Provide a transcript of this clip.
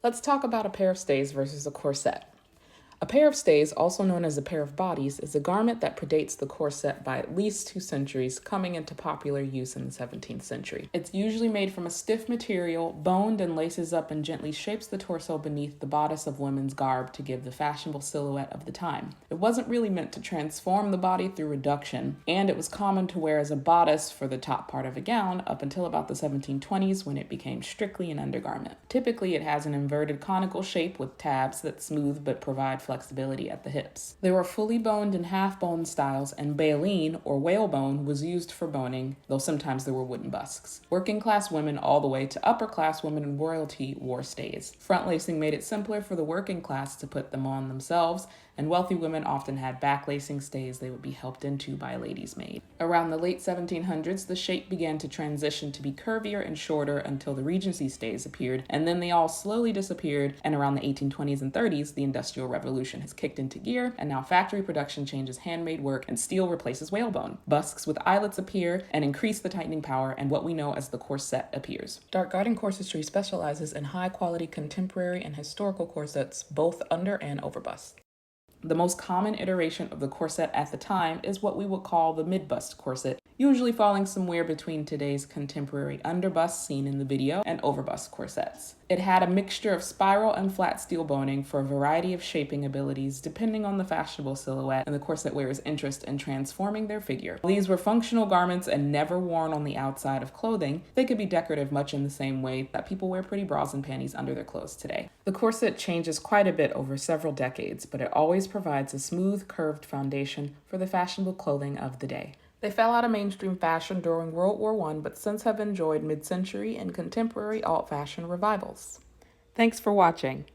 Let's talk about a pair of stays versus a corset. A pair of stays, also known as a pair of bodies, is a garment that predates the corset by at least 2 centuries, coming into popular use in the 17th century. It's usually made from a stiff material, boned and laces up and gently shapes the torso beneath the bodice of women's garb to give the fashionable silhouette of the time. It wasn't really meant to transform the body through reduction, and it was common to wear as a bodice for the top part of a gown up until about the 1720s when it became strictly an undergarment. Typically, it has an inverted conical shape with tabs that smooth but provide flexibility at the hips. There were fully boned and half-boned styles, and baleen, or whalebone, was used for boning, though sometimes there were wooden busks. Working-class women all the way to upper-class women and royalty wore stays. Front lacing made it simpler for the working class to put them on themselves, and wealthy women often had back-lacing stays they would be helped into by a lady's maid. Around the late 1700s, the shape began to transition to be curvier and shorter until the Regency stays appeared, and then they all slowly disappeared, and around the 1820s and 30s, the Industrial Revolution has kicked into gear, and now factory production changes handmade work and steel replaces whalebone. Busks with eyelets appear and increase the tightening power, and what we know as the corset appears. Garden Corsetry specializes in high-quality contemporary and historical corsets, both under and over bust. The most common iteration of the corset at the time is what we would call the mid-bust corset, usually falling somewhere between today's contemporary underbust seen in the video and overbust corsets. It had a mixture of spiral and flat steel boning for a variety of shaping abilities depending on the fashionable silhouette and the corset wearer's interest in transforming their figure. These were functional garments and never worn on the outside of clothing. They could be decorative much in the same way that people wear pretty bras and panties under their clothes today. The corset changes quite a bit over several decades, but it always provides a smooth, curved foundation for the fashionable clothing of the day. They fell out of mainstream fashion during World War I, but since have enjoyed mid-century and contemporary alt-fashion revivals. Thanks for watching.